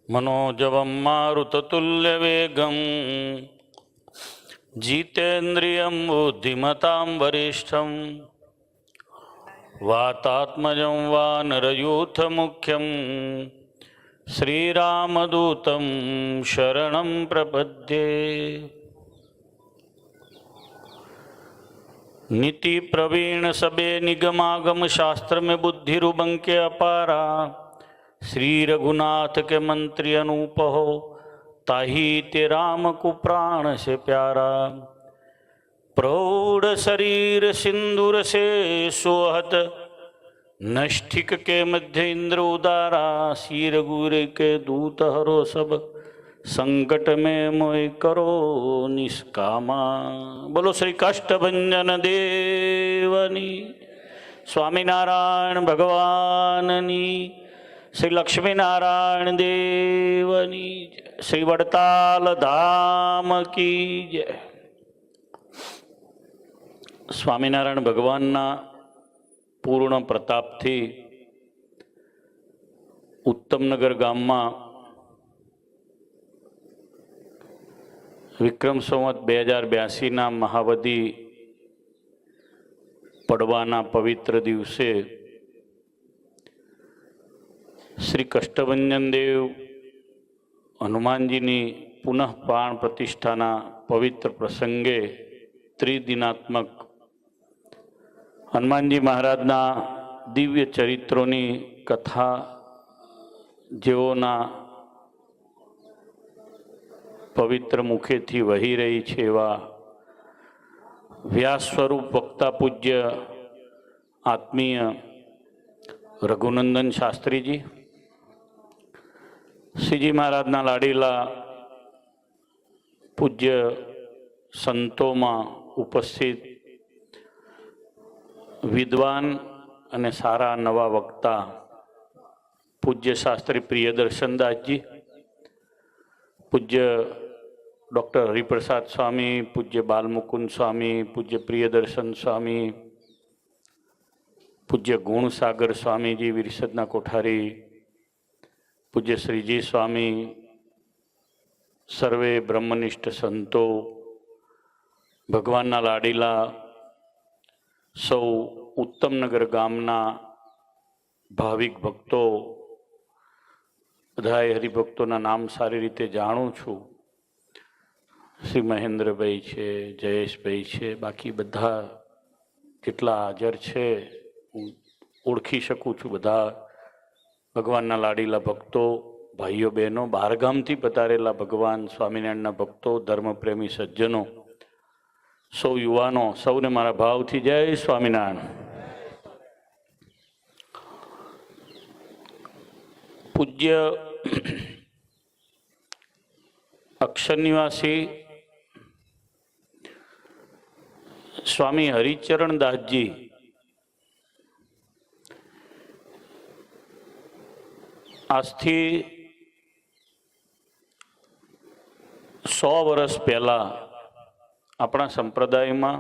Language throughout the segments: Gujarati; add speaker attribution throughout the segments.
Speaker 1: मनोजवं मारुततुल्यवेगं जितेन्द्रियं बुद्धिमतां वरिष्ठं वातात्मजं वानरयूथमुख्यं श्रीरामदूतं शरणं प्रपद्ये। नीति प्रवीण सबे निगमागम शास्त्र में बुद्धि रुबंके अपारा। श्री रघुनाथ के मंत्री अनूप हो ताही ते राम को प्राण से प्यारा। प्रौढ़ शरीर सिंदूर से सोहत नष्टिक के मध्य इंद्र उदारा। शीर गुर के दूत हरो सब संकट में मोय करो निष्कामा। बोलो श्री काष्ठभंजन देवनी, स्वामीनारायण भगवाननी, श्री लक्ष्मीनारायण देवनी, श्री वड़ताल धाम की जय। स्वामीनारायण भगवानना पूर्ण प्रताप थी उत्तमनगर गाम में विक्रम संवत 2082 ना महावदी पड़वाना पवित्र दिवसे श्री कष्टभंजन देव हनुमानजी पुनः प्राण प्रतिष्ठाना पवित्र प्रसंगे त्रिदिनात्मक हनुमानजी महाराजना दिव्य चरित्रोनी कथा जेओना पवित्र मुखे थी वही रही छे एवा व्यास स्वरूप वक्ता पूज्य आत्मीय रघुनंदन शास्त्री जी, श्रीजी महाराजना लाडीला पूज्य संतों में उपस्थित विद्वान अने सारा नवा वक्ता पूज्य शास्त्री प्रियदर्शन दास जी, पूज्य डॉक्टर हरिप्रसाद स्वामी, पूज्य बालमुकुंद स्वामी, पूज्य प्रियदर्शन स्वामी, पूज्य गुणसागर स्वामी जी विरसदना कोठारी, पूज्य श्रीजी स्वामी, सर्वे ब्रह्मनिष्ठ संतो, भगवानना लाडीला सौ उत्तमनगर गामना भाविक भक्तों, बधाए हरिभक्तों नाम सारी रीते जाणुं छूं। श्री महेन्द्र भाई है, जयेश भाई है, बाकी बधा जेटला हाजर है ओळखी शकूँ छूं। बधा भगवानना लाडीला भक्तों, भाईओ बहनों, बहारगामथी पधारेला भगवान स्वामीनारायणना भक्तों, धर्मप्रेमी सज्जनों, सौ युवानों, सौने मारा भावथी जय स्वामीनारायण। पूज्य अक्षर निवासी स्वामी हरिचरण दास जी આજથી 100 વર્ષ પહેલા આપણા સંપ્રદાયમાં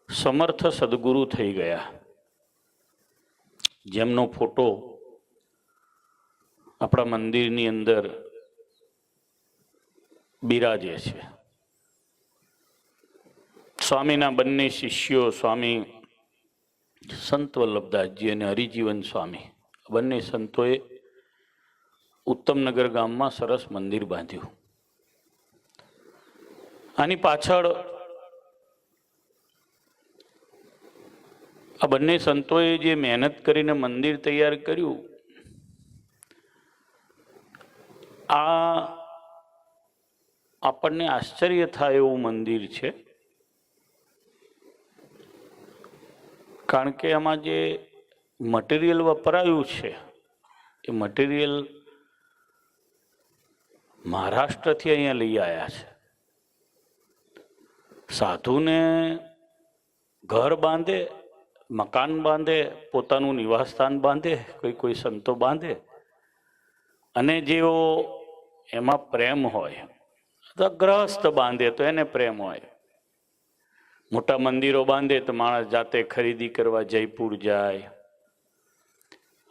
Speaker 1: સમર્થ સદગુરુ થઈ ગયા, જેમનો ફોટો આપણા મંદિરની અંદર બિરાજે છે। સ્વામીના બંને શિષ્યો સ્વામી સંત વલ્લભદાસજી અને હરિજીવન સ્વામી બંને સંતોએ ઉત્તમનગર ગામમાં સરસ મંદિર બાંધ્યું। આની પાછળ આ બંને સંતોએ જે મહેનત કરીને મંદિર તૈયાર કર્યું, આ આપણને આશ્ચર્ય થાય એવું મંદિર છે। કારણ કે આમાં જે મટીરિયલ વપરાયું છે એ મટીરિયલ મહારાષ્ટ્રથી અહીંયા લઈ આવ્યા છે। સાધુને ઘર બાંધે, મકાન બાંધે, પોતાનું નિવાસસ્થાન બાંધે, કોઈ સંતો બાંધે, અને જેઓ એમાં પ્રેમ હોય તો ગ્રહસ્થ બાંધે તો એને પ્રેમ હોય। મોટા મંદિરો બાંધે તો માણસ જાતે ખરીદી કરવા જયપુર જાય,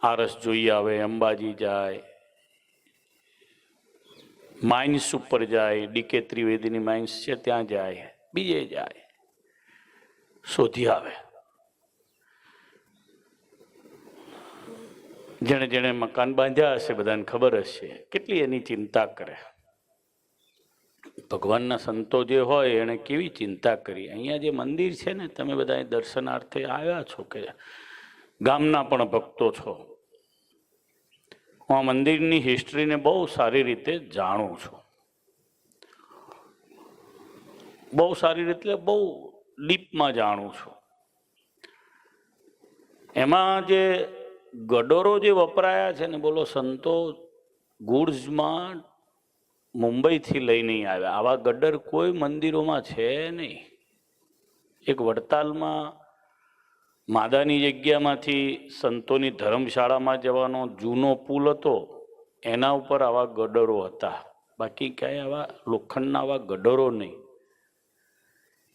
Speaker 1: આરસ જોઈ આવે, અંબાજી જાય, માઇન્સ ઉપર જાય, ડીકે ત્રિવેદીની માઇન્સ છે ત્યાં જાય, બીજે જાય, શોધી આવે. જેણે જેણે મકાન બાંધ્યા હશે બધાને ખબર હશે કેટલી એની ચિંતા કરે. ભગવાનના સંતો જે હોય એણે કેવી ચિંતા કરી. અહીંયા જે મંદિર છે ને, તમે બધા દર્શનાર્થે આવ્યા છો કે ગામના પણ ભક્તો છો, હું આ મંદિરની હિસ્ટ્રીને બહુ સારી રીતે જાણું છું. બહુ સારી રીતે, બહુ ડીપમાં જાણું છું. એમાં જે ગડોરો જે વપરાયા છે ને, બોલો સંતો ગુડ્સમાં મુંબઈથી લઈ નહીં આવ્યા. આવા ગડર કોઈ મંદિરોમાં છે નહીં. એક વડતાલમાં માદાની જગ્યામાંથી સંતોની ધર્મશાળામાં જવાનો જૂનો પુલ હતો, એના ઉપર આવા ગડરો હતા. બાકી ક્યાંય આવા લોખંડના આવા ગડરો નહીં.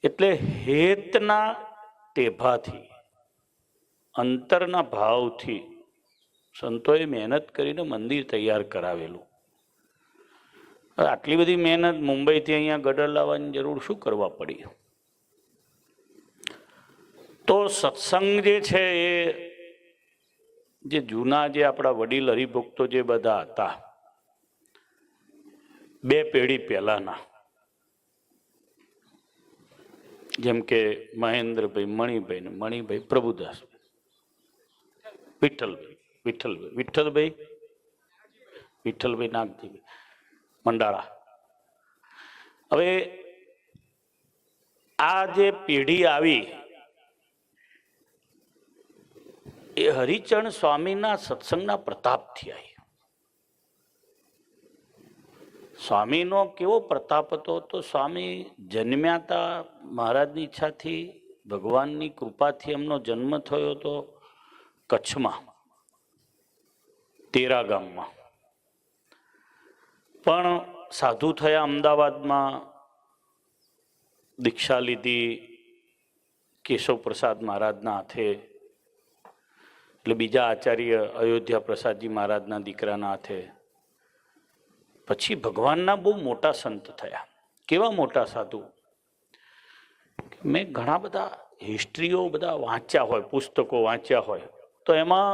Speaker 1: એટલે હેતના ટેભાથી, અંતરના ભાવથી સંતોએ મહેનત કરીને મંદિર તૈયાર કરાવેલું. આટલી બધી મહેનત મુંબઈથી અહીંયા ગડર લાવવાની જરૂર શું કરવા પડી? તો સત્સંગ જે છે એ જે જૂના જે આપણા વડીલ હરિભક્તો જે બધા હતા, 2 પેઢી પહેલાના, જેમ કે મહેન્દ્રભાઈ, મણિભાઈ ને મણિભાઈ પ્રભુદાસ, વિઠ્ઠલભાઈ નાગજીભાઈ મંડાળા. હવે આ જે પેઢી આવી એ હરિચરણ સ્વામીના સત્સંગના પ્રતાપથી આવી. સ્વામીનો કેવો પ્રતાપ હતો? તો સ્વામી જન્મ્યા હતા મહારાજની ઈચ્છાથી, ભગવાનની કૃપાથી એમનો જન્મ થયો હતો કચ્છમાં, તેરા ગામમાં. પણ સાધુ થયા અમદાવાદમાં, દીક્ષા લીધી કેશવ પ્રસાદ મહારાજના હાથે, એટલે બીજા આચાર્ય અયોધ્યા પ્રસાદજી મહારાજના દીકરાના હાથે. પછી ભગવાનના બહુ મોટા સંત થયા. કેવા મોટા સાધુ? મેં ઘણા બધા હિસ્ટ્રીઓ બધા વાંચ્યા હોય, પુસ્તકો વાંચ્યા હોય, તો એમાં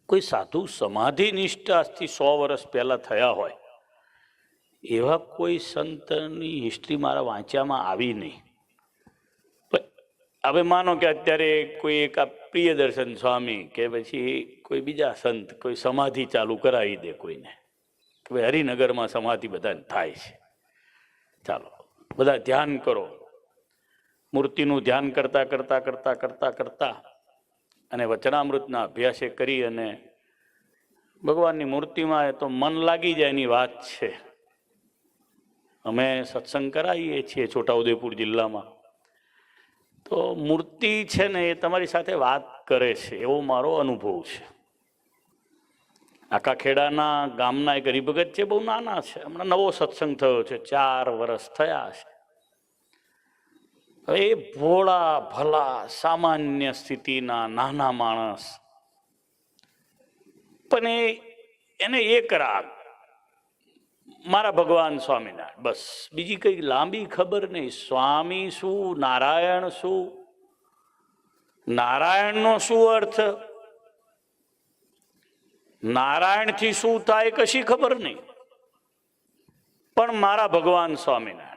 Speaker 1: કોઈ સાધુ સમાધિ નિષ્ઠ આજથી 100 વર્ષ પહેલા થયા હોય એવા કોઈ સંતની હિસ્ટ્રી મારા વાંચ્યામાં આવી નહીં. હવે માનો કે અત્યારે કોઈ એક પ્રિયદર્શન સ્વામી કે પછી કોઈ બીજા સંત કોઈ સમાધિ ચાલુ કરાવી દે કોઈને, કે ભાઈ હરિનગરમાં સમાધિ બધાને થાય છે, ચાલો બધા ધ્યાન કરો. મૂર્તિનું ધ્યાન કરતા કરતા કરતા કરતા કરતા અને વચનામૃતના અભ્યાસે કરી અને ભગવાનની મૂર્તિમાં એ તો મન લાગી જાય એની વાત છે. અમે સત્સંગ કરાવીએ છીએ છોટાઉદેપુર જિલ્લામાં, તો મૂર્તિ છે ને એ તમારી સાથે વાત કરે છે એવો મારો અનુભવ છે. આખા ખેડાના ગામના એક હરિભગત છે, બહુ નાના છે, હમણાં નવો સત્સંગ થયો છે, 4 વર્ષ થયા છે. એ ભોળા ભલા સામાન્ય સ્થિતિના નાના માણસ, પણ એને એક રાગ મારા ભગવાન સ્વામિનારાયણ, બસ બીજી કઈ લાંબી ખબર નહીં. સ્વામી શું, નારાયણ શું, નારાયણનો શું અર્થ, નારાયણથી શું થાય કશી ખબર નહીં, પણ મારા ભગવાન સ્વામિનારાયણ.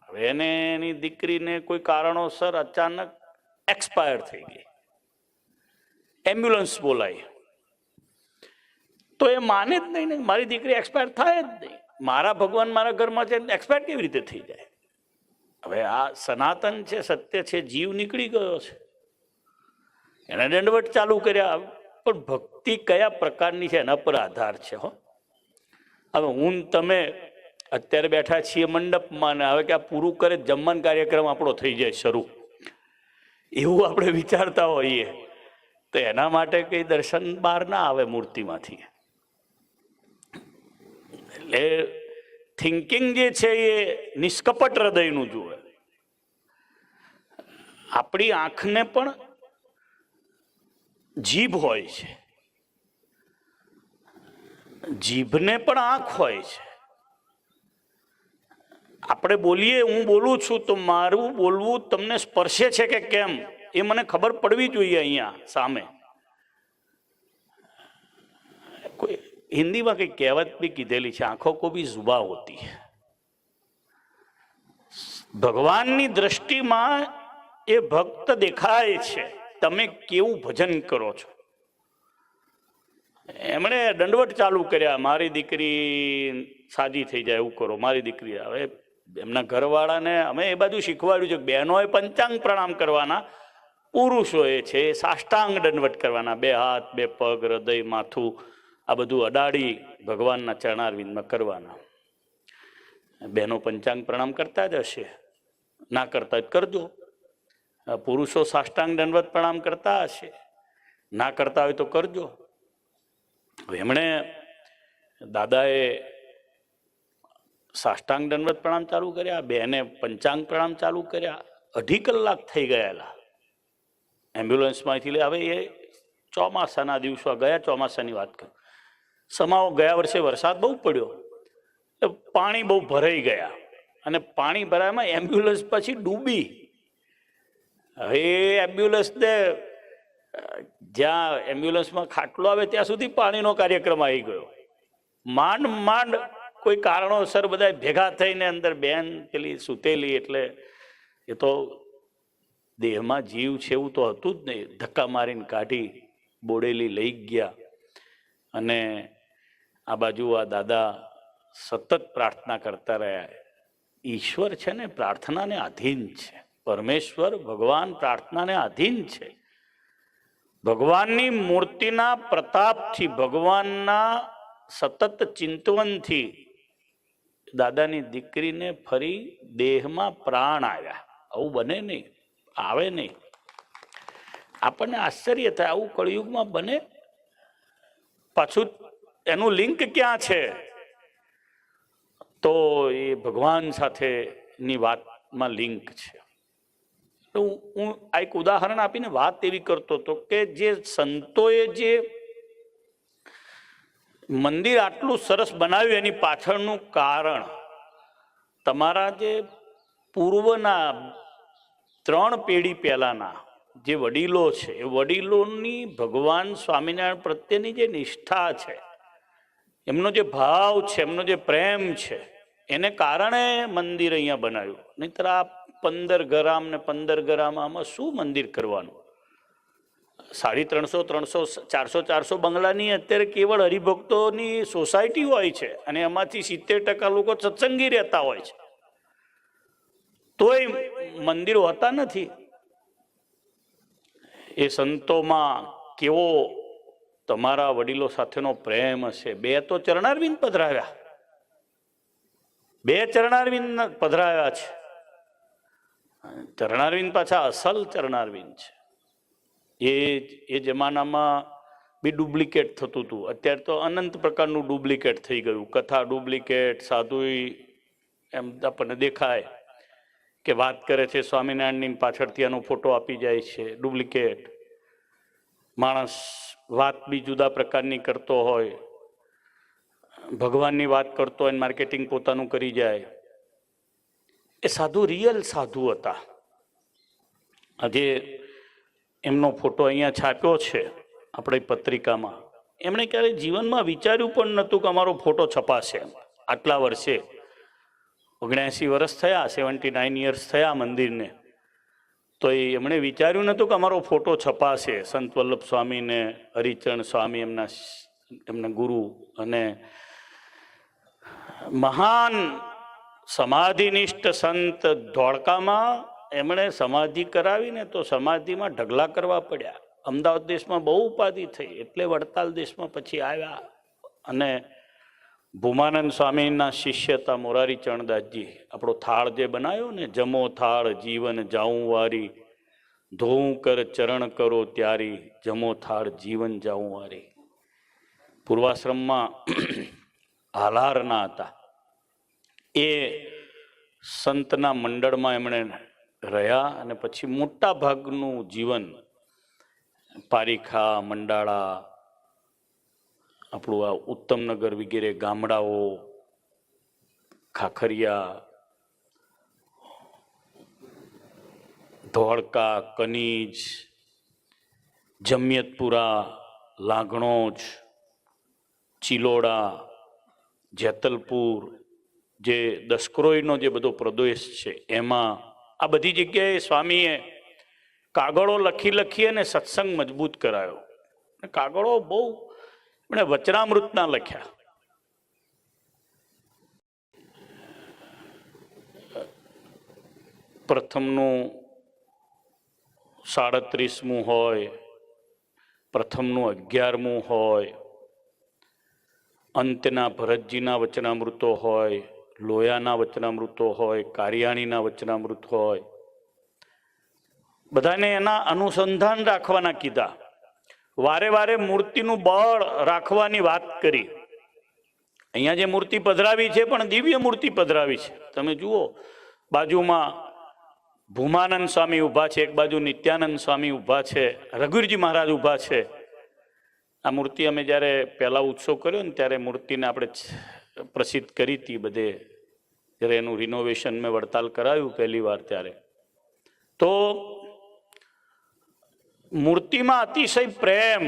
Speaker 1: હવે એને એની દીકરીને કોઈ કારણોસર અચાનક એક્સપાયર થઈ ગઈ, એમ્બ્યુલન્સ બોલાઈ, તો એ માને જ નહીં ને મારી દીકરી એક્સપાયર થાય જ નહીં. મારા ભગવાન મારા ઘરમાં છે, એક્સપાયર કેવી રીતે થઈ જાય? હવે આ સનાતન છે, સત્ય છે, જીવ નીકળી ગયો છે, એને દંડવટ ચાલુ કર્યા. પણ ભક્તિ કયા પ્રકારની છે એના પર આધાર છે. હો, હવે હું તમે અત્યારે બેઠા છીએ મંડપમાં ને હવે કે આ પૂરું કરે જમવાનો કાર્યક્રમ આપણો થઈ જાય શરૂ, એવું આપણે વિચારતા હોઈએ તો એના માટે કઈ દર્શન બહાર ના આવે મૂર્તિમાંથી. એટલે થિંકિંગ જે છે એ નિષ્કપટ હૃદયનું જુએ. આપણી આંખને પણ જીભ હોય છે, જીભને પણ આંખ હોય છે, આપણે બોલીએ, હું બોલું છું તો મારું બોલવું તમને સ્પર્શે છે કે કેમ એ મને ખબર પડવી જોઈએ. અહીંયા સામે કોઈ હિન્દીમાં કઈ કહેવત બી કીધેલી છે, આંખો કો ભી જુબા હોતી है. ભગવાનની દ્રષ્ટિમાં એ ભક્ત દેખાય છે, તમે કેવું ભજન કરો છો. એમણે દંડવટ ચાલુ કર્યા, મારી દીકરી સાજી થઈ જાય એવું કરો, મારી દીકરી. હવે એમના ઘરવાળાને અમે એ બધું શીખવાડ્યું છે કે બહેનોએ પંચાંગ પ્રણામ કરવાના, પુરુષોએ છે સાષ્ટાંગ દંડવટ કરવાના, 2 હાથ 2 પગ હૃદય માથું આ બધું અડાડી ભગવાનના ચરણારવિંદમાં કરવાના. બહેનો પંચાંગ પ્રણામ કરતા જ હશે, ના કરતા જ કરજો. પુરુષો સાષ્ટાંગ દંડવત પ્રણામ કરતા હશે, ના કરતા હોય તો કરજો. એમણે દાદાએ સાષ્ટાંગ દંડવત પ્રણામ ચાલુ કર્યા, બહેને પંચાંગ પ્રણામ ચાલુ કર્યા. 2.5 કલાક થઈ ગયેલા એમ્બ્યુલન્સમાંથી લે. હવે એ ચોમાસાના દિવસો ગયા, ચોમાસાની વાત કરું. સમાઓ ગયા વર્ષે વરસાદ બહુ પડ્યો, પાણી બહુ ભરાઈ ગયા અને પાણી ભરાયામાં એમ્બ્યુલન્સ પછી ડૂબી. હવે એમ્બ્યુલન્સને જ્યાં એમ્બ્યુલન્સમાં ખાટલો આવે ત્યાં સુધી પાણીનો કાર્યક્રમ આવી ગયો. માંડ માંડ કોઈ કારણોસર બધા ભેગા થઈને અંદર બેન પેલી સૂતેલી, એટલે એ તો દેહમાં જીવ છે એવું તો હતું જ નહીં. ધક્કા મારીને કાઢી બોડેલી લઈ ગયા. અને આ બાજુ આ દાદા સતત પ્રાર્થના કરતા રહ્યા. ઈશ્વર છે ને પ્રાર્થનાને આધીન છે, પરમેશ્વર ભગવાન પ્રાર્થનાને આધીન છે. ભગવાનની મૂર્તિના પ્રતાપથી, ભગવાનના સતત ચિંતવનથી દાદાની દીકરીને ફરી દેહમાં પ્રાણ આવ્યા. આવું બને નહીં, આવે નહીં. આપણને આશ્ચર્ય થાય, આવું કળિયુગમાં બને? પાછું એનું લિંક ક્યાં છે? તો એ ભગવાન સાથેની વાતમાં લિંક છે. હું આ એક ઉદાહરણ આપીને વાત એવી કરતો હતો કે જે સંતોએ જે મંદિર આટલું સરસ બનાવ્યું એની પાછળનું કારણ તમારા જે પૂર્વના 3 પેઢી પહેલાના જે વડીલો છે, એ વડીલોની ભગવાન સ્વામિનારાયણ પ્રત્યેની જે નિષ્ઠા છે, એમનો જે ભાવ છે, એમનો જે પ્રેમ છે, એને કારણે મંદિર અહીંયા બનાવ્યું. નહીંતર આ 15 ગ્રામ ને 15 ગ્રામ આમાં શું મંદિર કરવાનું? 350, 300, 400 બંગલાની અત્યારે કેવળ હરિભક્તોની સોસાયટી હોય છે અને એમાંથી 70% લોકો સત્સંગી રહેતા હોય છે, તોય મંદિર હોતા નથી. એ સંતોમાં કેવો તમારા વડીલો સાથેનો પ્રેમ હશે. 2 તો ચરણારવિંદ પધરાવ્યા, 2 ચરણારવિંદ પધરાવ્યા છે. ચરણારવિંદ પાછા અસલ ચરણારવિંદ છે. એ જમાનામાં બી ડુપ્લિકેટ થતું હતું. અત્યારે તો અનંત પ્રકારનું ડુપ્લિકેટ થઈ ગયું. કથા ડુપ્લિકેટ, સાધુ એમ આપણને દેખાય કે વાત કરે છે સ્વામિનારાયણની, પાછળથી એનો ફોટો આપી જાય છે, ડુપ્લિકેટ. માણસ વાત બી જુદા પ્રકારની કરતો હોય, ભગવાનની વાત કરતો હોય, માર્કેટિંગ પોતાનું કરી જાય. એ સાધુ રિયલ સાધુ હતા. આજે એમનો ફોટો અહીંયા છાપ્યો છે આપણી પત્રિકામાં. એમણે ક્યારેય જીવનમાં વિચાર્યું પણ નહોતું કે અમારો ફોટો છપાશે. આટલા વર્ષે 79 વર્ષ થયા, 79 યર્સ થયા મંદિરને, તો એમણે વિચાર્યું નહોતું કે અમારો ફોટો છપાશે. સંત વલ્લભ સ્વામીને, હરિચરણ સ્વામી એમના ગુરુ, અને મહાન સમાધિનિષ્ઠ સંત ધોળકામાં એમણે સમાધિ કરાવીને તો સમાધિમાં ઢગલા કરવા પડ્યા. અમદાવાદ દેશમાં બહુ ઉપાધિ થઈ, એટલે વડતાલ દેશમાં પછી આવ્યા. અને ભૂમાનંદ સ્વામીના શિષ્ય હતા મોરારી ચરણદાસજી. આપણો થાળ જે બનાવ્યો ને, જમો થાળ જીવન જાઉં વારી, ધોવું કર ચરણ કરો ત્યારી, જમો થાળ જીવન જાઉં વારી. પૂર્વાશ્રમમાં હાલારના હતા. એ સંતના મંડળમાં એમણે રહ્યા અને પછી મોટા ભાગનું જીવન પારીખા, મંડાળા, આપણું આ ઉત્તમનગર વગેરે ગામડાઓ, ખાખરિયા, ધોળકા, કનીજ, જમિયતપુરા, લાગણોજ, ચિલોડા, જેતલપુર, જે દસક્રોઈનો જે બધો પ્રદેશ છે એમાં આ બધી જગ્યાએ સ્વામીએ કાગળો લખી અને સત્સંગ મજબૂત કરાયો. કાગળો બહુ એમણે વચનામૃતના લખ્યા. પ્રથમનું 37મું હોય, પ્રથમનું 11મું હોય, અંતના ભરતજીના વચનામૃતો હોય, લોયાના વચનામૃતો હોય, કારિયાણીના વચનામૃત હોય, બધાને એના અનુસંધાન રાખવાના કીધા. વારે વારે મૂર્તિનું બળ રાખવાની વાત કરી. અહીંયા જે મૂર્તિ પધરાવી છે પણ દિવ્ય મૂર્તિ પધરાવી છે. તમે જુઓ, બાજુમાં ભૂમાનંદ સ્વામી ઊભા છે, એક બાજુ નિત્યાનંદ સ્વામી ઊભા છે, રઘુવીરજી મહારાજ ઊભા છે. આ મૂર્તિ અમે જ્યારે પહેલા ઉત્સવ કર્યો ને ત્યારે મૂર્તિને આપણે પ્રસિદ્ધ કરી હતી બધે, જ્યારે એનું રિનોવેશન મેં વડતાલ કરાવ્યું પહેલી વાર ત્યારે. તો મૂર્તિમાં અતિશય પ્રેમ.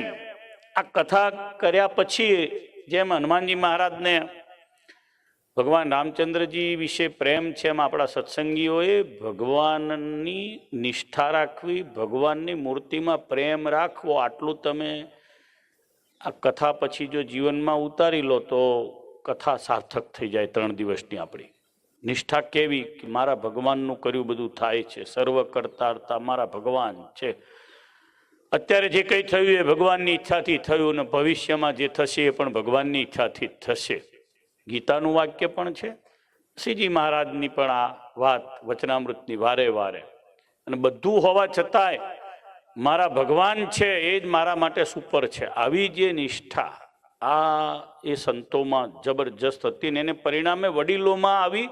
Speaker 1: આ કથા કર્યા પછી જેમ હનુમાનજી મહારાજને ભગવાન રામચંદ્રજી વિશે પ્રેમ છે, એમ આપણા સત્સંગીઓએ ભગવાનની નિષ્ઠા રાખવી, ભગવાનની મૂર્તિમાં પ્રેમ રાખવો. આટલું તમે આ કથા પછી જો જીવનમાં ઉતારી લો તો કથા સાર્થક થઈ જાય. 3 દિવસની આપણી નિષ્ઠા કેવી કે મારા ભગવાનનું કર્યું બધું થાય છે, સર્વ કરતા મારા ભગવાન છે. અત્યારે જે કંઈ થયું એ ભગવાનની ઈચ્છાથી થયું, અને ભવિષ્યમાં જે થશે એ પણ ભગવાનની ઈચ્છાથી જ થશે. ગીતાનું વાક્ય પણ છે, શ્રીજી મહારાજની પણ આ વાત વચનામૃતની વારે વારે. અને બધું હોવા છતાંય મારા ભગવાન છે એ જ મારા માટે સુપર છે. આવી જે નિષ્ઠા આ એ સંતોમાં જબરજસ્ત હતી. ને એને પરિણામે વડીલોમાં આવી,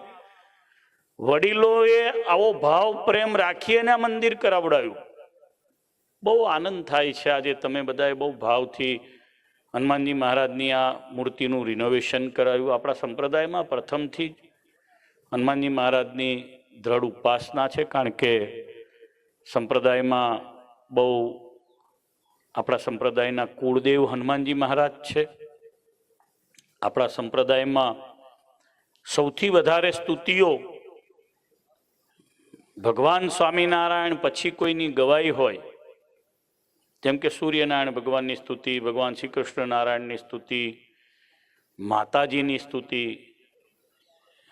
Speaker 1: વડીલોએ આવો ભાવ પ્રેમ રાખી અને આ મંદિર કરાવડાયું. બહુ આનંદ થાય છે. આજે તમે બધાએ બહુ ભાવથી હનુમાનજી મહારાજની આ મૂર્તિનું રિનોવેશન કરાવ્યું. આપણા સંપ્રદાયમાં પ્રથમથી જ હનુમાનજી મહારાજની દ્રઢ ઉપાસના છે, કારણ કે સંપ્રદાયમાં બહુ આપણા સંપ્રદાયના કુળદેવ હનુમાનજી મહારાજ છે. આપણા સંપ્રદાયમાં સૌથી વધારે સ્તુતિઓ ભગવાન સ્વામિનારાયણ પછી કોઈની ગવાઈ હોય, જેમ કે સૂર્યનારાયણ ભગવાનની સ્તુતિ, ભગવાન શ્રી કૃષ્ણ નારાયણની સ્તુતિ, માતાજીની સ્તુતિ.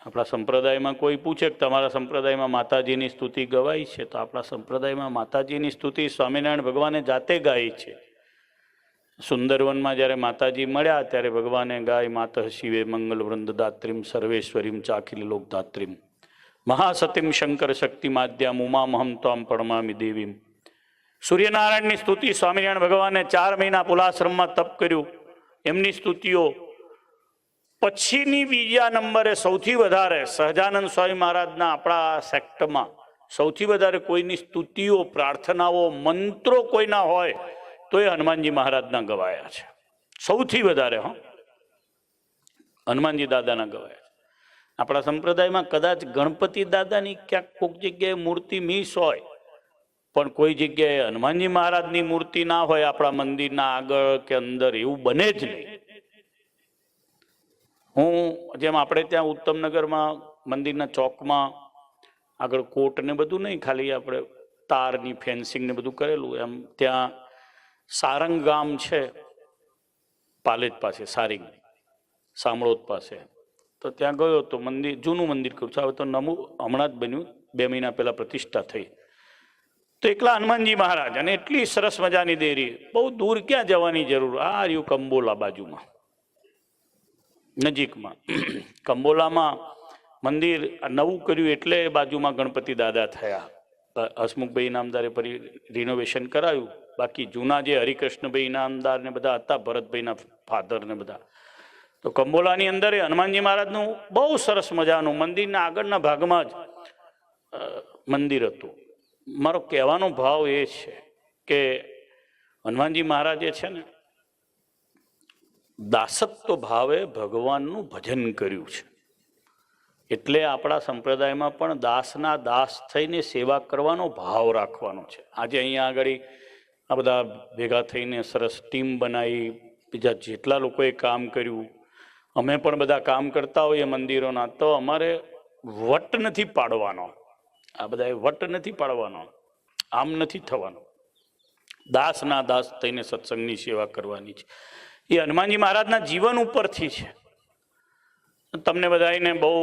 Speaker 1: આપણા સંપ્રદાયમાં કોઈ પૂછે કે તમારા સંપ્રદાયમાં માતાજીની સ્તુતિ ગવાય છે, તો આપણા સંપ્રદાયમાં માતાજીની સ્તુતિ સ્વામિનારાયણ ભગવાને જાતે ગાઈ છે. સુંદરવનમાં જ્યારે માતાજી મળ્યા ત્યારે ભગવાને ગાય માતઃ શિવે મંગલ વૃંદદાત્રીમ સર્વેશ્વરીમ ચાખિલ લોકદાત્રીમ મહાસતીમ શંકર શક્તિ માધ્યામ ઉમામહમ ત્વામ પરમામી દેવીમ. સૂર્યનારાયણની સ્તુતિ સ્વામિનારાયણ ભગવાને 4 મહિના પુલાશ્રમમાં તપ કર્યું, એમની સ્તુતિઓ. પછીની બીજા નંબરે સૌથી વધારે સહજાનંદ સ્વામી મહારાજના આપણા સેક્ટમાં સૌથી વધારે કોઈની સ્તુતિઓ, પ્રાર્થનાઓ, મંત્રો કોઈના હોય તો એ હનુમાનજી મહારાજના ગવાયા છે. સૌથી વધારે હનુમાનજી દાદાના ગવાયા છે. આપણા સંપ્રદાયમાં કદાચ ગણપતિ દાદાની ક્યાંક કોઈક જગ્યાએ મૂર્તિ મિસ હોય, પણ કોઈ જગ્યાએ હનુમાનજી મહારાજની મૂર્તિ ના હોય આપણા મંદિરના આગળ કે અંદર, એવું બને જ નહીં. હું જેમ આપણે ત્યાં ઉત્તમનગરમાં મંદિરના ચોકમાં આગળ કોટ ને બધું નહીં, ખાલી આપણે તારની ફેન્સિંગ ને બધું કરેલું, એમ ત્યાં સારંગ ગામ છે પાલેજ પાસે, સારિંગ સામળોદ પાસે. તો ત્યાં ગયો તો મંદિર, જૂનું મંદિર કહું છું, હવે તો નવું હમણાં જ બન્યું, 2 મહિના પહેલા પ્રતિષ્ઠા થઈ. તો એકલા હનુમાનજી મહારાજ, અને એટલી સરસ મજાની દેરી. બહુ દૂર ક્યાં જવાની જરૂર, આ રહ્યું કંબોલા બાજુમાં નજીકમાં. કંબોલામાં મંદિર નવું કર્યું એટલે બાજુમાં ગણપતિ દાદા થયા. હસમુખભાઈ ઇનામદારે રિનોવેશન કરાયું. બાકી જૂના જે હરિકૃષ્ણભાઈ ઇનામદાર ને બધા હતા, ભરતભાઈના ફાધર ને બધા, તો કંબોલાની અંદર એ હનુમાનજી મહારાજનું બહુ સરસ મજાનું મંદિરના આગળના ભાગમાં જ મંદિર હતું. મારો કહેવાનો ભાવ એ છે કે હનુમાનજી મહારાજે છે ને દાસત્વ ભાવે ભગવાનનું ભજન કર્યું છે. એટલે આપણા સંપ્રદાયમાં પણ દાસના દાસ થઈને સેવા કરવાનો ભાવ રાખવાનો છે. આજે અહીંયા આગળ આ બધા ભેગા થઈને સરસ ટીમ બનાવી, બીજા જેટલા લોકોએ કામ કર્યું, અમે પણ બધા કામ કરતા હોઈએ મંદિરોના, તો અમારે વટ નથી પાડવાનો, આ બધા વટ નથી પાડવાનો, આમ નથી થવાનું. દાસના દાસ થઈને સત્સંગની સેવા કરવાની છે. એ હનુમાનજી મહારાજના જીવન ઉપરથી છે. તમને બધાને બહુ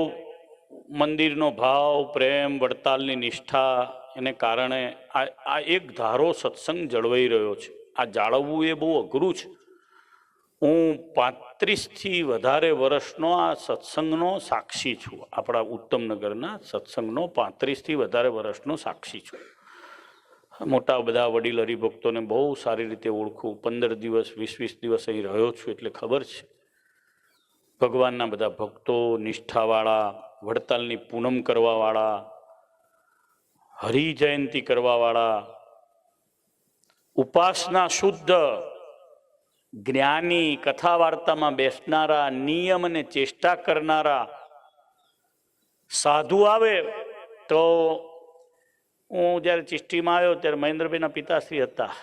Speaker 1: મંદિરનો ભાવ, પ્રેમ, વડતાલની નિષ્ઠા એને કારણે આ એક ધારો સત્સંગ જળવાઈ રહ્યો છે. આ જાળવવું એ બહુ અઘરું છે. હું 35થી વધારે વર્ષનો આ સત્સંગનો સાક્ષી છું. આપણા ઉત્તમનગરના સત્સંગનો 35થી વધારે વર્ષનો સાક્ષી છું. મોટા બધા વડીલ હરિભક્તોને બહુ સારી રીતે ઓળખું. 15 દિવસ 20 દિવસ અહીં રહ્યો છું એટલે ખબર છે. ભગવાનના બધા ભક્તો, નિષ્ઠાવાળા, વડતાલની પૂનમ કરવાવાળા, હરિજયંતી કરવાવાળા, ઉપાસના શુદ્ધ, જ્ઞાની, કથા વાર્તામાં બેસનારા, નિયમ અને ચેષ્ટા કરનારા. સાધુ આવે તો હું જ્યારે ચિષ્ટીમાં આવ્યો ત્યારે મહેન્દ્રભાઈના પિતાશ્રી હતા.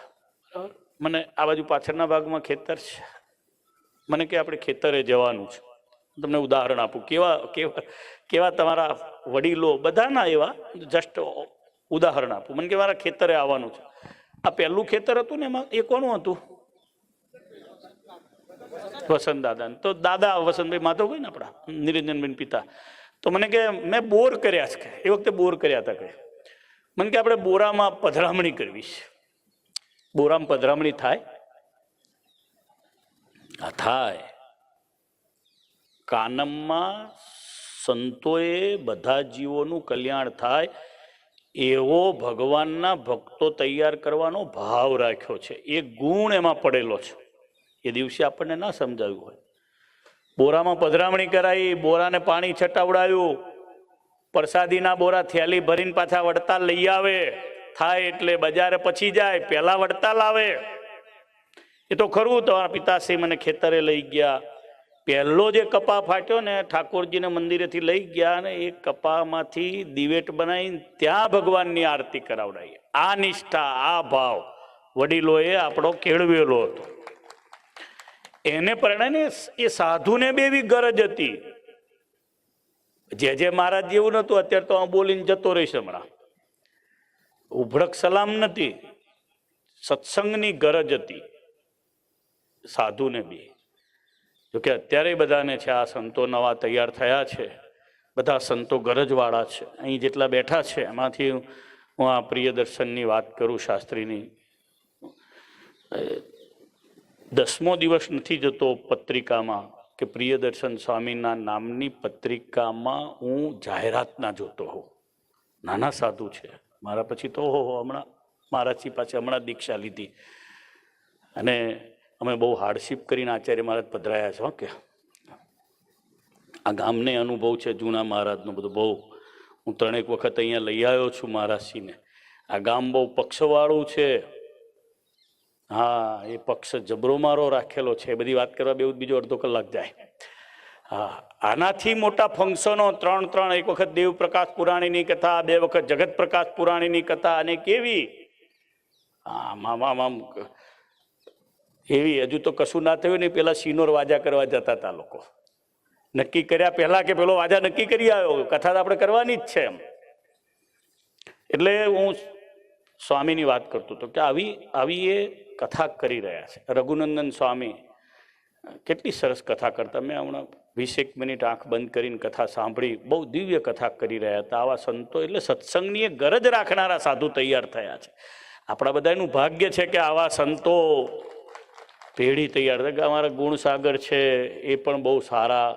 Speaker 1: મને આ બાજુ પાછળના ભાગમાં ખેતર છે. મને કે આપણે ખેતરે જવાનું છે. તમને ઉદાહરણ આપું, કેવા કેવા કેવા તમારા વડીલો બધાના એવા જસ્ટ ઉદાહરણ આપું. મને કે મારા ખેતરે આવવાનું છે. આ પહેલું ખેતર હતું ને, એમાં એ કોનું હતું? વસંત દાદા. તો દાદા વસંતભાઈ માધવભાઈ ને આપણા નિરંજનભાઈ પિતા. તો મને કે મેં બોર કર્યા છે. એ વખતે બોર કર્યા હતા. કે મને કે આપણે બોરામાં પધરામણી કરવી છે. બોરામાં પધરામણી થાય? આ થાય. કાનમમાં સંતોએ બધા જીવોનું કલ્યાણ થાય એવો ભગવાનના ભક્તો તૈયાર કરવાનો ભાવ રાખ્યો છે. એ ગુણ એમાં પડેલો છે. એ દિવસે આપણને ના સમજાવ્યું હોય. બોરામાં પધરામણી કરાવી, બોરાને પાણી છટાવડાયું, પ્રસાદીના બોરા થેલી ભરીને પાછા વડતાલ લઈ આવે. થાય એટલે બજારે પછી જાય, પહેલા વડતાલ આવે. એ તો ખરું. તમારા પિતાશ્રી મને ખેતરે લઈ ગયા. પહેલો જે કપા ફાટ્યો ને, ઠાકોરજીને મંદિરેથી લઈ ગયા ને એ કપામાંથી દિવેટ બનાવીને ત્યાં ભગવાનની આરતી કરાવડાવી. આ નિષ્ઠા, આ ભાવ વડીલોએ આપણો કેળવેલો હતો. એને પરિણામે એ સાધુને બે એવી ગરજ હતી. જે મહારાજ જેવું નતું. અત્યારે તો બોલીને જતો રહીશ હમણાં. ઉભડક સલામ નથી. સત્સંગની ગરજ હતી સાધુને બી. જોકે અત્યારે બધાને છે. આ સંતો નવા તૈયાર થયા છે. બધા સંતો ગરજવાળા છે. અહીં જેટલા બેઠા છે એમાંથી હું આ પ્રિયદર્શનની વાત કરું, શાસ્ત્રીની. 10મો દિવસ નથી જતો પત્રિકામાં કે પ્રિયદર્શન સ્વામીના નામની પત્રિકામાં હું જાહેરાત ના જોતો હોઉં. નાના સાધુ છે. મારા પછી તો હમણાં મહારાજજી પાસે હમણાં દીક્ષા લીધી અને અમે બહુ હાર્ડશીપ કરીને આચાર્ય મહારાજ પધરાયા છે. કે આ ગામને અનુભવ છે જૂના મહારાજનો બધો બહુ. હું 3 વખત અહીંયા લઈ આવ્યો છું મહારાજજીને. આ ગામ બહુ પક્ષવાળું છે. હા, એ પક્ષ જબરો મારો રાખેલો છે. બધી વાત કરવા બે બીજો અડધો કલાક જાય. હા, આનાથી મોટા ફંક્શનો 3 એક વખત દેવપ્રકાશ પુરાણીની કથા, 2 વખત જગત પ્રકાશ પુરાણીની કથા. અને કેવી આમ એવી હજુ તો કશું ના થયું નહીં. પેલા સિનોર વાજા કરવા જતા હતા લોકો. નક્કી કર્યા પહેલા કે પેલો વાજા નક્કી કરી આવ્યો, કથા તો આપણે કરવાની જ છે એમ. એટલે હું સ્વામીની વાત કરતો હતો કે આવી એ કથા કરી રહ્યા છે. રઘુનંદન સ્વામી કેટલી સરસ કથા કરતા. મેં હમણાં 20 મિનિટ આંખ બંધ કરીને કથા સાંભળી. બહુ દિવ્ય કથા કરી રહ્યા હતા. આવા સંતો એટલે સત્સંગની એક ગરજ રાખનારા સાધુ તૈયાર થયા છે. આપણા બધાનું ભાગ્ય છે કે આવા સંતો પેઢી તૈયાર થાય. અમારા ગુણસાગર છે, એ પણ બહુ સારા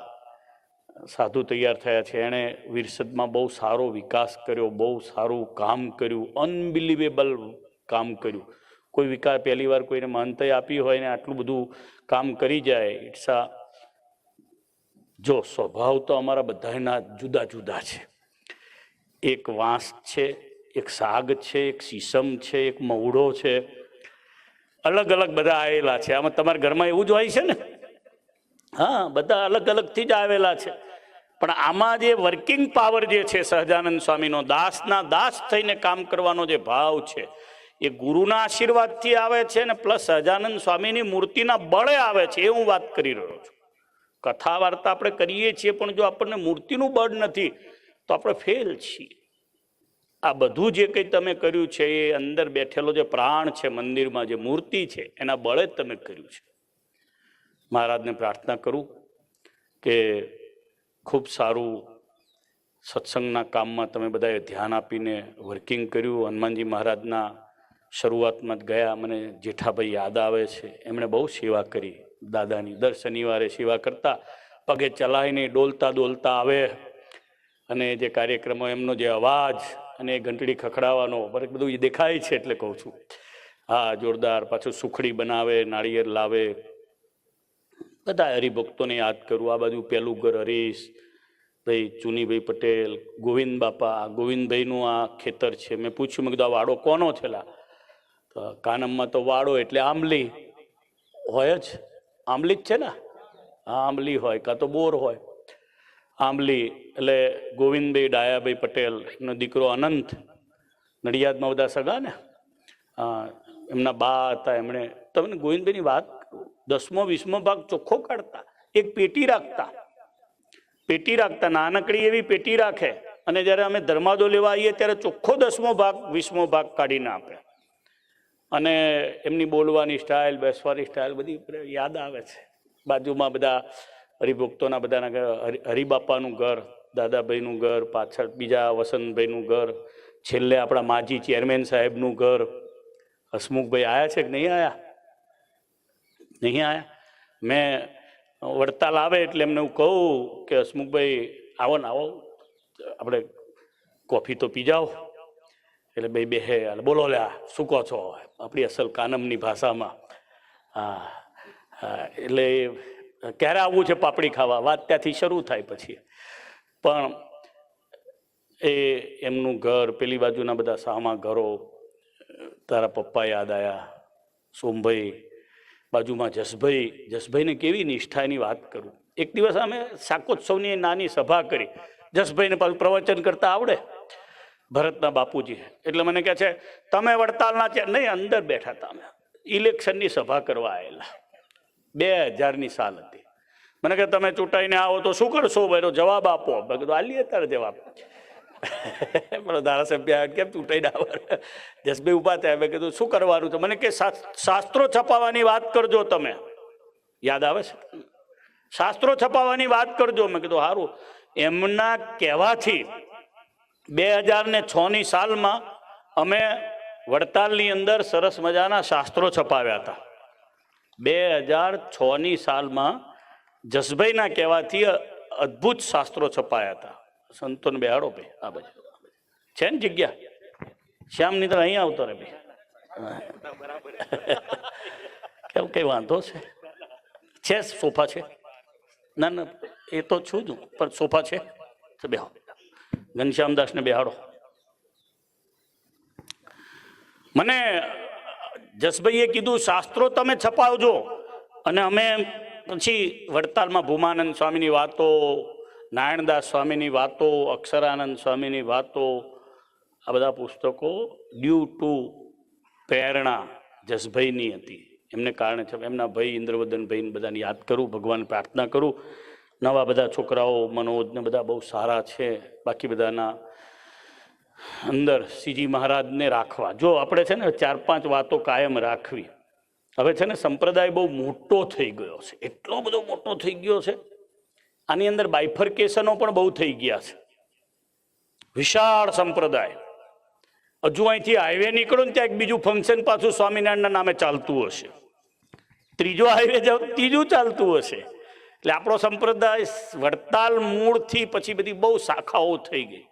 Speaker 1: સાધુ તૈયાર થયા છે. એણે વિરસદમાં બહુ સારો વિકાસ કર્યો, બહુ સારું કામ કર્યું, અનબિલિવેબલ કામ કર્યું. કોઈ વિકાસ પહેલી વાર કોઈને મહંતય આપી હોય ને આટલું બધું કામ કરી જાય. ઇટ્સ જો સ્વભાવ તો અમારા બધાના જુદા જુદા છે. એક વાંસ છે, એક સાગ છે, એક સીસમ છે, એક મવડો છે. અલગ અલગ બધા આવેલા છે. આમાં તમારા ઘરમાં એવું જ હોય છે ને? હા, બધા અલગ અલગથી જ આવેલા છે. પણ આમાં જે વર્કિંગ પાવર જે છે સહજાનંદ સ્વામીનો, દાસના દાસ થઈને કામ કરવાનો જે ભાવ છે એ ગુરુના આશીર્વાદથી આવે છે ને પ્લસ સહજાનંદ સ્વામીની મૂર્તિના બળે આવે છે, એ હું વાત કરી રહ્યો છું. કથા વાર્તા આપણે કરીએ છીએ પણ જો આપણને મૂર્તિનું બળ નથી તો આપણે ફેલ છીએ. આ બધું જે કંઈ તમે કર્યું છે એ અંદર બેઠેલો જે પ્રાણ છે મંદિરમાં, જે મૂર્તિ છે એના બળે જ તમે કર્યું છે. મહારાજને પ્રાર્થના કરું કે ખૂબ સારું સત્સંગના કામમાં તમે બધાએ ધ્યાન આપીને વર્કિંગ કર્યું. હનુમાનજી મહારાજના શરૂઆતમાં જ ગયા, મને જેઠાભાઈ યાદ આવે છે, એમણે બહુ સેવા કરી દાદાની. દર શનિવારે સેવા કરતા, પગે ચલાવીને ડોલતા ડોલતા આવે અને જે કાર્યક્રમો, એમનો જે અવાજ અને ઘંટડી ખખડાવવાનો બધું એ દેખાય છે એટલે કહું છું. હા, જોરદાર. પાછું સુખડી બનાવે, નાળિયેર લાવે. બધા હરિભક્તોને યાદ કરું. આ બાજુ પેલું ઘર હરીશ ભાઈ, ચુનીભાઈ પટેલ, ગોવિંદ બાપા, ગોવિંદભાઈનું આ ખેતર છે. મેં પૂછ્યું, મેં કીધું આ વાડો કોનો છેલા? તો કાનમમાં તો વાડો એટલે આંબલી હોય જ, આંબલી જ છે ને. હા, આંબલી હોય કાં તો બોર હોય. આંબલી એટલે ગોવિંદભાઈ ડાયાભાઈ પટેલ, એમનો દીકરો અનંત, નડિયાદમાં બધા સગા ને. એમના બા હતા, એમણે, તમને ગોવિંદભાઈની વાત, 10મો 20મો ભાગ ચોખ્ખો કાઢતા, એક પેટી રાખતા, પેટી રાખતા, નાનકડી એવી પેટી રાખે, અને જ્યારે અમે ધર્માદો લેવા આવીએ ત્યારે ચોખ્ખો 10મો ભાગ 20મો ભાગ કાઢીને આપે. અને એમની બોલવાની સ્ટાઇલ, બેસવાની સ્ટાઇલ બધી યાદ આવે છે. બાજુમાં બધા હરિભક્તોના બધાના ઘર, હરિબાપાનું ઘર, દાદાભાઈનું ઘર, પાછળ બીજા વસંતભાઈનું ઘર, છેલ્લે આપણા માજી ચેરમેન સાહેબનું ઘર. હસમુખભાઈ આવ્યા છે કે નહીં આવ્યા? નહીં આવ્યા. મેં વડતાલ આવે એટલે એમને હું કહું કે હસમુખભાઈ આવો ને આવો, આપણે કોફી તો પી જાઓ. એટલે ભાઈ બેહે, બોલો લ્યા શું કહો છો, આપણી અસલ કાનમની ભાષામાં. હા હા, એટલે ક્યારે આવવું છે પાપડી ખાવા, વાત ત્યાંથી શરૂ થાય. પછી પણ એ એમનું ઘર, પેલી બાજુના બધા સામા ઘરો, તારા પપ્પા યાદ આવ્યા, સોમભાઈ, બાજુમાં જસભાઈ. જસભાઈને કેવી નિષ્ઠાની વાત કરું. એક દિવસ અમે શાકોત્સવની નાની સભા કરી. જસભાઈને પાછું પ્રવચન કરતા આવડે, ભરતના બાપુજી. એટલે મને કહે છે તમે વડતાલના છે? નહીં, અંદર બેઠા હતા અમે, ઇલેક્શનની સભા કરવા આવેલા. 2000ની સાલ હતી. મને કહે તમે ચૂંટાઈને આવો તો શું કરશો? ભાઈનો જવાબ આપો. મેં કીધું આલીએ તારે જવાબ. પણ ધારાસભ્ય કેમ ચૂંટાઈને આવવા? જસભાઈ ઉભા થયા. મેં કીધું શું કરવાનું છે? મને કે શાસ્ત્રો છપાવવાની વાત કરજો તમે. યાદ આવે છે? શાસ્ત્રો છપાવવાની વાત કરજો. મેં કીધું સારું. એમના કહેવાથી 2006ની સાલમાં અમે વડતાલની અંદર સરસ મજાના શાસ્ત્રો છપાવ્યા હતા. 2006ની સાલમાં જસભાઈના કહેવાથી અદ્ભુત શાસ્ત્રો છપાયા હતા. સંતોને બેહાડો ભાઈ, આ બાજુ છે ને જગ્યા? શ્યામની તો અહીં આવતો રે ભાઈ. કેમ, કઈ વાંધો છે? છે સોફા છે? ના ના, એ તો છું જ, પણ સોફા છે. બેહો, ઘનશ્યામદાસને બેહાડો. મને જસભાઈએ કીધું શાસ્ત્રો તમે છપાવજો. અને અમે પછી વડતાલમાં ભૂમાનંદ સ્વામીની વાતો, નારાયણદાસ સ્વામીની વાતો, અક્ષરાનંદ સ્વામીની વાતો, આ બધા પુસ્તકો ડ્યુ ટુ પ્રેરણા જસભાઈની હતી. એમને કારણે છે. એમના ભાઈ ઇન્દ્રવદનભાઈને બધાને યાદ કરું, ભગવાન પ્રાર્થના કરું. નવા બધા છોકરાઓ મનોજને બધા બહુ સારા છે. બાકી બધાના અંદર શ્રીજી મહારાજને રાખવા. જો આપણે છે ને 4-5 વાતો કાયમ રાખવી. હવે છે ને સંપ્રદાય બહુ મોટો થઈ ગયો છે, એટલો બધો મોટો થઈ ગયો છે. આની અંદર બાયફર્કેશનો પણ બહુ થઈ ગયા છે. વિશાળ સંપ્રદાય. હજુ અહીંથી હાઈવે નીકળો ને ત્યાં એક બીજું ફંક્શન પાછું સ્વામિનારાયણના નામે ચાલતું હશે. ત્રીજો હાઈવે જાવ ત્રીજું ચાલતું હશે. એટલે આપણો સંપ્રદાય વડતાલ મૂળથી પછી બધી બહુ શાખાઓ થઈ ગઈ.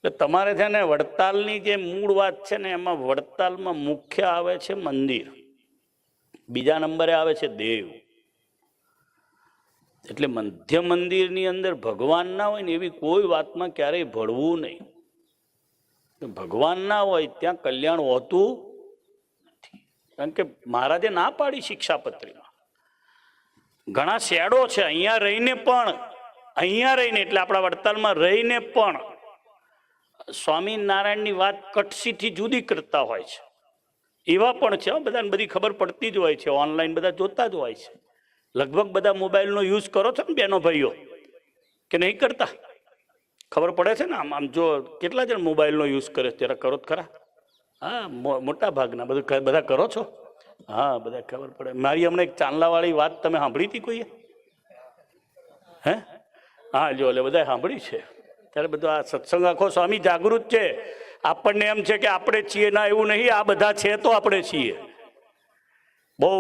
Speaker 1: એટલે તમારે છે ને વડતાલની જે મૂળ વાત છે ને, એમાં વડતાલમાં મુખ્ય આવે છે મંદિર, બીજા નંબરે આવે છે દેવ. એટલે મધ્ય મંદિરની અંદર ભગવાન ના હોય ને એવી કોઈ વાતમાં ક્યારેય ભળવું નહીં. ભગવાન ના હોય ત્યાં કલ્યાણ હોતું નથી. કારણ કે મહારાજે ના પાડી શિક્ષાપત્રીમાં. ઘણા શેડો છે, અહીંયા રહીને પણ અહીંયા રહીને એટલે આપણા વડતાલમાં રહીને પણ સ્વામિનારાયણની વાત કટસીથી જુદી કરતા હોય છે. એવા પણ છે, બધાને બધી ખબર પડતી જ હોય છે, ઓનલાઈન બધા જોતા જ હોય છે. લગભગ બધા મોબાઈલનો યુઝ કરો છો ને બેનો ભાઈઓ, કે નહીં કરતા? ખબર પડે છે ને? આમ જો કેટલા જણ મોબાઈલનો યુઝ કરે ત્યારે કરો જ ખરા? હા, મોટા ભાગના બધા કરો છો. હા, બધા ખબર પડે. મારી હમણાં એક ચાંદલાવાળી વાત તમે સાંભળી હતી કોઈએ? હે? હા, જો એટલે બધા સાંભળી છે. ત્યારે બધું આ સત્સંગ આખો સ્વામી જાગૃત છે. આપણને એમ છે કે આપણે છીએ, ના એવું નહીં, આ બધા છે તો આપણે છીએ. બહુ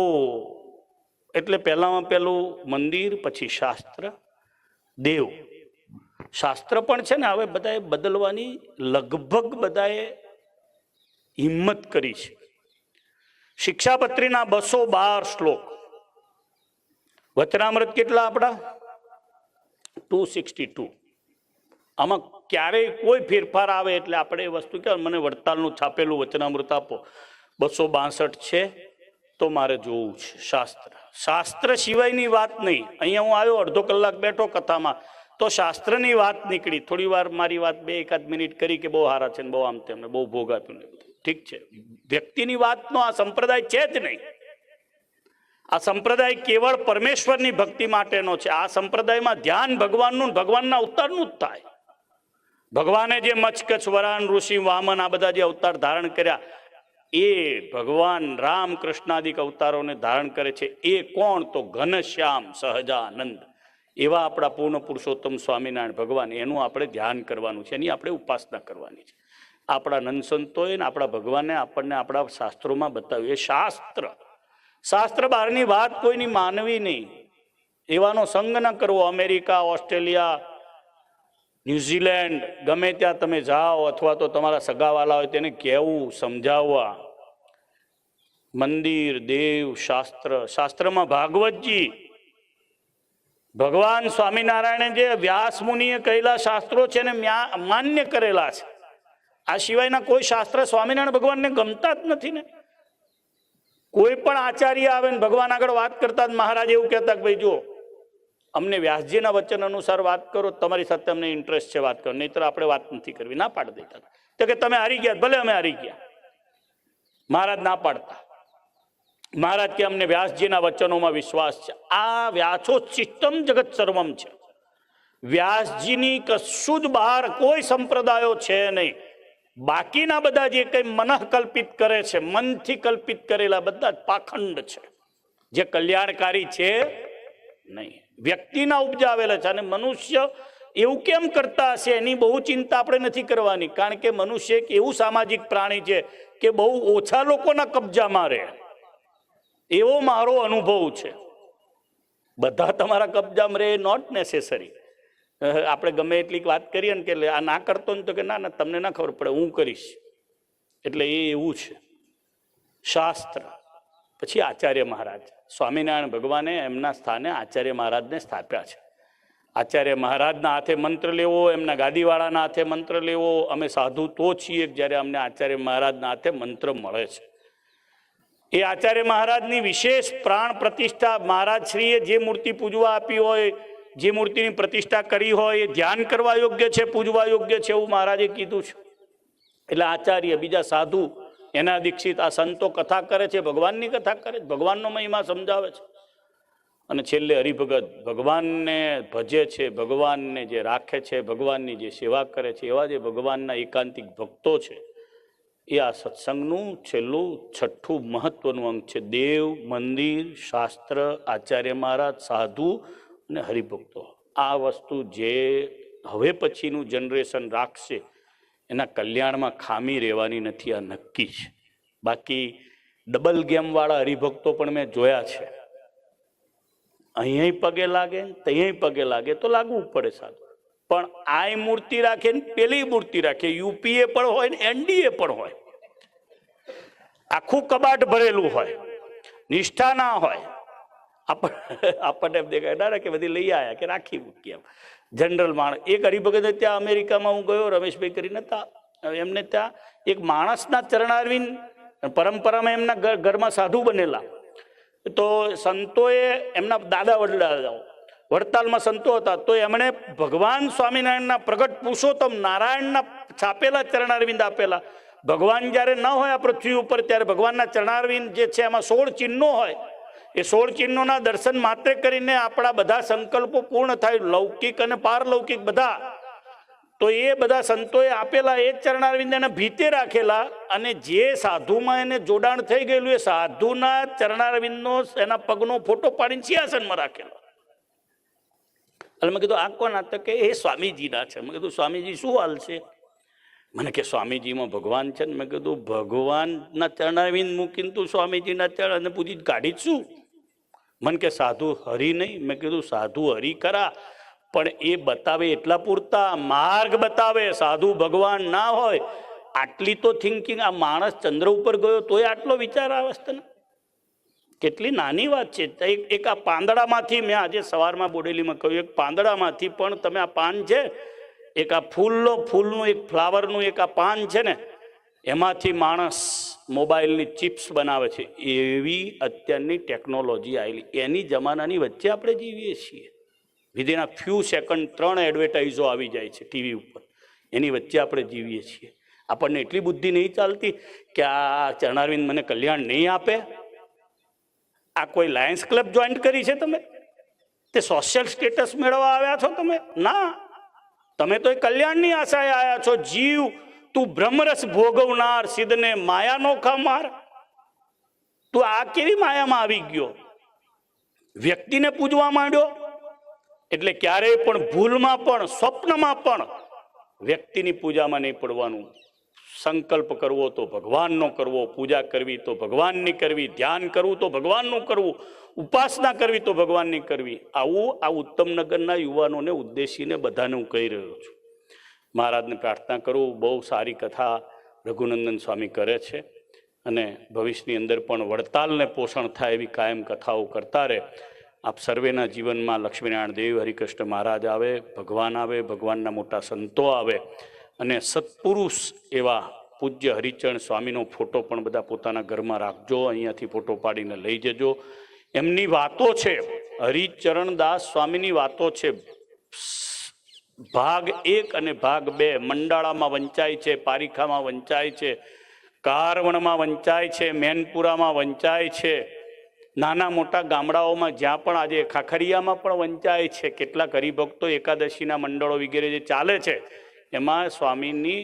Speaker 1: એટલે પહેલામાં પહેલું મંદિર, પછી શાસ્ત્ર, દેવ. શાસ્ત્ર પણ છે ને હવે બધાએ બદલવાની લગભગ બધાએ હિંમત કરી છે. શિક્ષાપત્રીના 212 શ્લોક, વચનામૃત કેટલા આપણા? 262. આમાં ક્યારેય કોઈ ફેરફાર આવે એટલે આપણે એ વસ્તુ કે મને વડતાલનું છાપેલું વચનામૃત આપો. 262 છે તો મારે જોવું છે. શાસ્ત્ર સિવાયની વાત નહીં. અહીંયા હું આવ્યો, અડધો કલાક બેઠો કથામાં, તો શાસ્ત્રની વાત નીકળી. થોડી વાર મારી વાત 2-1 મિનિટ કરી કે બહુ સારા છે ને બહુ આમ તેમને બહુ ભોગ આપ્યું ને બધું. ઠીક છે, વ્યક્તિની વાતનો આ સંપ્રદાય છે જ નહીં. આ સંપ્રદાય કેવળ પરમેશ્વરની ભક્તિ માટેનો છે. આ સંપ્રદાયમાં ધ્યાન ભગવાનનું, ભગવાનના અવતારનું જ થાય. ભગવાને જે મચ્છકચ્છ વરાન ઋષિ વામન આ બધા જે અવતાર ધારણ કર્યા, એ ભગવાન રામ કૃષ્ણાદિક અવતારોને ધારણ કરે છે. એ કોણ? તો ઘનશ્યામ સહજાનંદ. એવા આપણા પૂર્ણ પુરુષોત્તમ સ્વામિનારાયણ ભગવાન, એનું આપણે ધ્યાન કરવાનું છે, એની આપણે ઉપાસના કરવાની છે. આપણા નંદસંતોએ ને આપણા ભગવાને આપણને આપણા શાસ્ત્રોમાં બતાવ્યું. એ શાસ્ત્ર બહારની વાત કોઈની માનવી નહીં. એવાનો સંગ ન કરવો. અમેરિકા, ઓસ્ટ્રેલિયા, ન્યુઝીલેન્ડ, ગમે ત્યાં તમે જાઓ, અથવા તો તમારા સગાવાલા હોય તેને કહેવું, સમજાવવા. મંદિર, દેવ, શાસ્ત્રમાં ભાગવતજી, ભગવાન સ્વામિનારાયણે જે વ્યાસ મુનિએ કહેલા શાસ્ત્રો છે ને માન્ય કરેલા છે. આ સિવાયના કોઈ શાસ્ત્ર સ્વામિનારાયણ ભગવાનને ગમતા જ નથી ને. કોઈ પણ આચાર્ય આવે ને ભગવાન આગળ વાત કરતા જ મહારાજ એવું કહેતા કે ભાઈ જો અમને વ્યાસજીના વચન અનુસાર વાત કરો, તમારી સાથે અમને ઇન્ટરેસ્ટ છે વાત કરો, નહીતર આપણે વાત નથી કરવી. ના પાડી દેતા. તો કે તમે હારી ગયા, ભલે અમે હારી ગયા. મહારાજ ના પાડતા. મહારાજ કે અમને વ્યાસજીના વચનોમાં વિશ્વાસ છે. આ વ્યાસોચ્ચિષ્ટમ જગત સર્વમ છે. વ્યાસજીની કશું જ બહાર કોઈ સંપ્રદાયો છે નહીં. બાકીના બધા જે કંઈ મનઃ કલ્પિત કરે છે, મનથી કલ્પિત કરેલા બધા જ પાખંડ છે, જે કલ્યાણકારી છે નહીં. વ્યક્તિના ઉપજાવેલા છે. અને મનુષ્ય એવું કેમ કરતા હશે એની બહુ ચિંતા આપણે નથી કરવાની. કારણ કે મનુષ્ય એક એવું સામાજિક પ્રાણી છે કે બહુ ઓછા લોકોના કબજામાં રહે, એવો મારો અનુભવ છે. બધા તમારા કબજામાં રહે નોટ નેસેસરી. આપણે ગમે એટલી વાત કરીએ ને કે આ ના કરતો ને તો કે ના તમને ના ખબર પડે, હું કરીશ. એટલે એ એવું છે શાસ્ત્ર. પછી આચાર્ય મહારાજ, સ્વામિનારાયણ ભગવાને એમના સ્થાને આચાર્ય મહારાજને સ્થાપ્યા છે. આચાર્ય મહારાજના હાથે મંત્ર લેવો, એમના ગાદીવાળાના હાથે મંત્ર લેવો. અમે સાધુ તો છીએ જ્યારે અમને આચાર્ય મહારાજના હાથે મંત્ર મળે છે. એ આચાર્ય મહારાજની વિશેષ પ્રાણ પ્રતિષ્ઠા, મહારાજશ્રીએ જે મૂર્તિ પૂજવા આપી હોય, જે મૂર્તિની પ્રતિષ્ઠા કરી હોય, એ ધ્યાન કરવા યોગ્ય છે, પૂજવા યોગ્ય છે, એવું મહારાજે કીધું છે. એટલે આચાર્ય, બીજા સાધુ, એના દીક્ષિત. આ સંતો કથા કરે છે, ભગવાનની કથા કરે છે, ભગવાનનો મહિમા સમજાવે છે. અને છેલ્લે હરિભગત, ભગવાનને ભજે છે, ભગવાનને જે રાખે છે, ભગવાનની જે સેવા કરે છે, એવા જે ભગવાનના એકાંતિક ભક્તો છે, એ આ સત્સંગનું છેલ્લું છઠ્ઠું મહત્વનું અંગ છે. દેવ, મંદિર, શાસ્ત્ર, આચાર્ય મહારાજ, સાધુ અને હરિભક્તો. આ વસ્તુ જે હવે પછીનું જનરેશન રાખશે એના કલ્યાણમાં ખામી રહેવાની નથી, આ નક્કી છે. બાકી ડબલ ગેમવાળા હરિભક્તો પણ મેં જોયા છે. અહીંયા પગે લાગે, ત્યાં પગે લાગે તો લાગવું પડે સાધુ. પણ આ મૂર્તિ રાખે ને પેલી મૂર્તિ રાખે, યુપીએ પણ હોય ને એનડીએ પણ હોય, આખું કબાટ ભરેલું હોય, નિષ્ઠા ના હોય. આપણને એમ દેખાય ના કે બધી લઈ આવ્યા કે રાખી મૂકી. એમ જનરલ માણસ. એક હરિભગત ત્યાં અમેરિકામાં હું ગયો, રમેશભાઈ કરીને હતા, એમને ત્યાં એક માણસના ચરણારવિંદ પરંપરામાં એમના ઘરમાં સાધુ બનેલા. તો સંતોએ એમના દાદા વડલા વડતાલમાં સંતો હતા, તો એમણે ભગવાન સ્વામિનારાયણના પ્રગટ પુરુષોત્તમ નારાયણના છાપેલા ચરણારવિંદ આપેલા. ભગવાન જ્યારે ન હોય આ પૃથ્વી ઉપર, ત્યારે ભગવાનના ચરણારવિંદ જે છે એમાં 16 ચિહ્નો હોય. એ 16 ચિહ્નોના દર્શન માત્ર કરીને આપણા બધા સંકલ્પો પૂર્ણ થાય, લૌકિક અને પારલૌકિક બધા. તો એ બધા સંતોએ આપેલા એ ચરણારવિંદ એને ભીતે રાખેલા, અને જે સાધુમાં એને જોડાણ થઈ ગયેલું એ સાધુના ચરણારવિંદનો એના પગનો ફોટો પાડીને સિંહાસનમાં રાખેલો. એટલે મેં કીધું આ કોના? તો કે એ સ્વામીજીના છે. મેં કીધું સ્વામીજી શું હાલ છે? મને કે સ્વામીજીમાં ભગવાન છે ને. મેં કીધું ભગવાનના ચરણારવિંદ મૂકીને તું સ્વામીજીના ચરણ પૂજી કાઢી જ શું? મને કે સાધુ હરી નહીં. મેં કીધું સાધુ હરી ખરા, પણ એ બતાવે એટલા પૂરતા, માર્ગ બતાવે. સાધુ ભગવાન ના હોય. આટલી તો થિંકિંગ. આ માણસ ચંદ્ર ઉપર ગયો તોય આટલો વિચાર આવે છે ને. કેટલી નાની વાત છે. એક આ પાંદડામાંથી, મેં આજે સવારમાં બોડેલીમાં કહ્યું, એક પાંદડામાંથી પણ તમે આ પાન છે, એક આ ફૂલનું એક ફ્લાવરનું એક આ પાન છે ને, એમાંથી માણસ મોબાઈલની ચિપ્સ બનાવે છે. એવી અત્યારની ટેકનોલોજી આવેલી. એની જમાનાની વચ્ચે આપણે જીવીએ છીએ. વિધિન આ ફ્યુ સેકન્ડ 3 એડવર્ટાઇઝો આવી જાય છે ટીવી ઉપર. એની વચ્ચે આપણે જીવીએ છીએ. આપણને એટલી બુદ્ધિ નહીં ચાલતી કે આ ચરણારવિંદ મને કલ્યાણ નહીં આપે. આ કોઈ લાયન્સ ક્લબ જોઈન્ટ કરી છે તમે? તે સોશિયલ સ્ટેટસ મેળવવા આવ્યા છો તમે? ના, તમે તો એ કલ્યાણની આશાએ આવ્યા છો. જીવ તું બ્રહ્મરસ ભોગવનાર, સિદ્ધને માયાનો ખામાર. તું આ કેવી માયામાં આવી ગયો? વ્યક્તિને પૂજવા માંડ્યો. એટલે ક્યારેય પણ ભૂલમાં પણ સ્વપ્નમાં પણ વ્યક્તિની પૂજામાં નહીં પડવાનું. સંકલ્પ કરવો તો ભગવાનનો કરવો, પૂજા કરવી તો ભગવાનની કરવી, ધ્યાન કરવું તો ભગવાનનું કરવું, ઉપાસના કરવી તો ભગવાનની કરવી. આવું આ ઉત્તમનગરના યુવાનોને ઉદ્દેશીને બધાને હું કહી રહ્યો છું. મહારાજને પ્રાર્થના કરું, બહુ સારી કથા રઘુનંદન સ્વામી કરે છે, અને ભવિષ્યની અંદર પણ વડતાલને પોષણ થાય એવી કાયમ કથાઓ કરતા રહે. આપ સર્વેના જીવનમાં લક્ષ્મીનારાયણ દેવ, હરિકૃષ્ણ મહારાજ આવે, ભગવાન આવે, ભગવાનના મોટા સંતો આવે, અને સત્પુરુષ એવા પૂજ્ય હરિચરણ સ્વામીનો ફોટો પણ બધા પોતાના ઘરમાં રાખજો. અહીંયાથી ફોટો પાડીને લઈ જજો. એમની વાતો છે, હરિચરણદાસ સ્વામીની વાતો છે. ભાગ 1 અને ભાગ 2 મંડાળામાં વંચાય છે, પારીખામાં વંચાય છે, કારવણમાં વંચાય છે, મેનપુરામાં વંચાય છે, નાના મોટા ગામડાઓમાં જ્યાં પણ આજે ખાખરિયામાં પણ વંચાય છે. કેટલાક હરિભક્તો એકાદશીના મંડળો વગેરે જે ચાલે છે એમાં સ્વામીની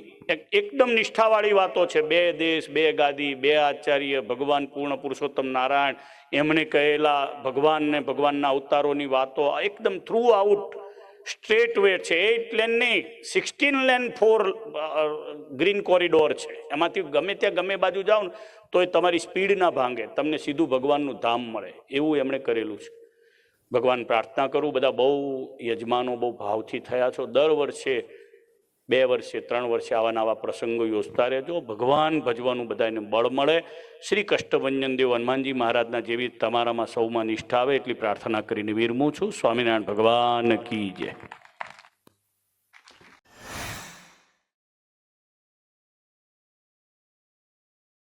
Speaker 1: એકદમ નિષ્ઠાવાળી વાતો છે. 2 દેશ 2 ગાદી 2 આચાર્ય, ભગવાન પૂર્ણ પુરુષોત્તમ નારાયણ, એમણે કહેલા ભગવાનને ભગવાનના અવતારોની વાતો એકદમ થ્રુ આઉટ સ્ટ્રેટ વે છે. 8 લેન નહીં, 16 લેન 4 ગ્રીન કોરિડોર છે. એમાંથી ગમે ત્યાં ગમે બાજુ જાઓ ને તોય તમારી સ્પીડ ના ભાંગે, તમને સીધું ભગવાનનું ધામ મળે. એવું એમણે કરેલું છે. ભગવાન પ્રાર્થના કરું, બધા બહુ યજમાનો બહુ ભાવથી થયા છો. દર વર્ષે 2 વર્ષે 3 વર્ષે આવા નવા પ્રસંગો યોજતા રહેજો. ભગવાન ભજવાનું બધાને બળ મળે. શ્રી કષ્ટભંજન દેવ હનુમાનજી મહારાજના જેવી તમારામાં સૌમાં નિષ્ઠા આવે એટલી પ્રાર્થના કરીને વિરમું છું. સ્વામિનારાયણ ભગવાન કી જય.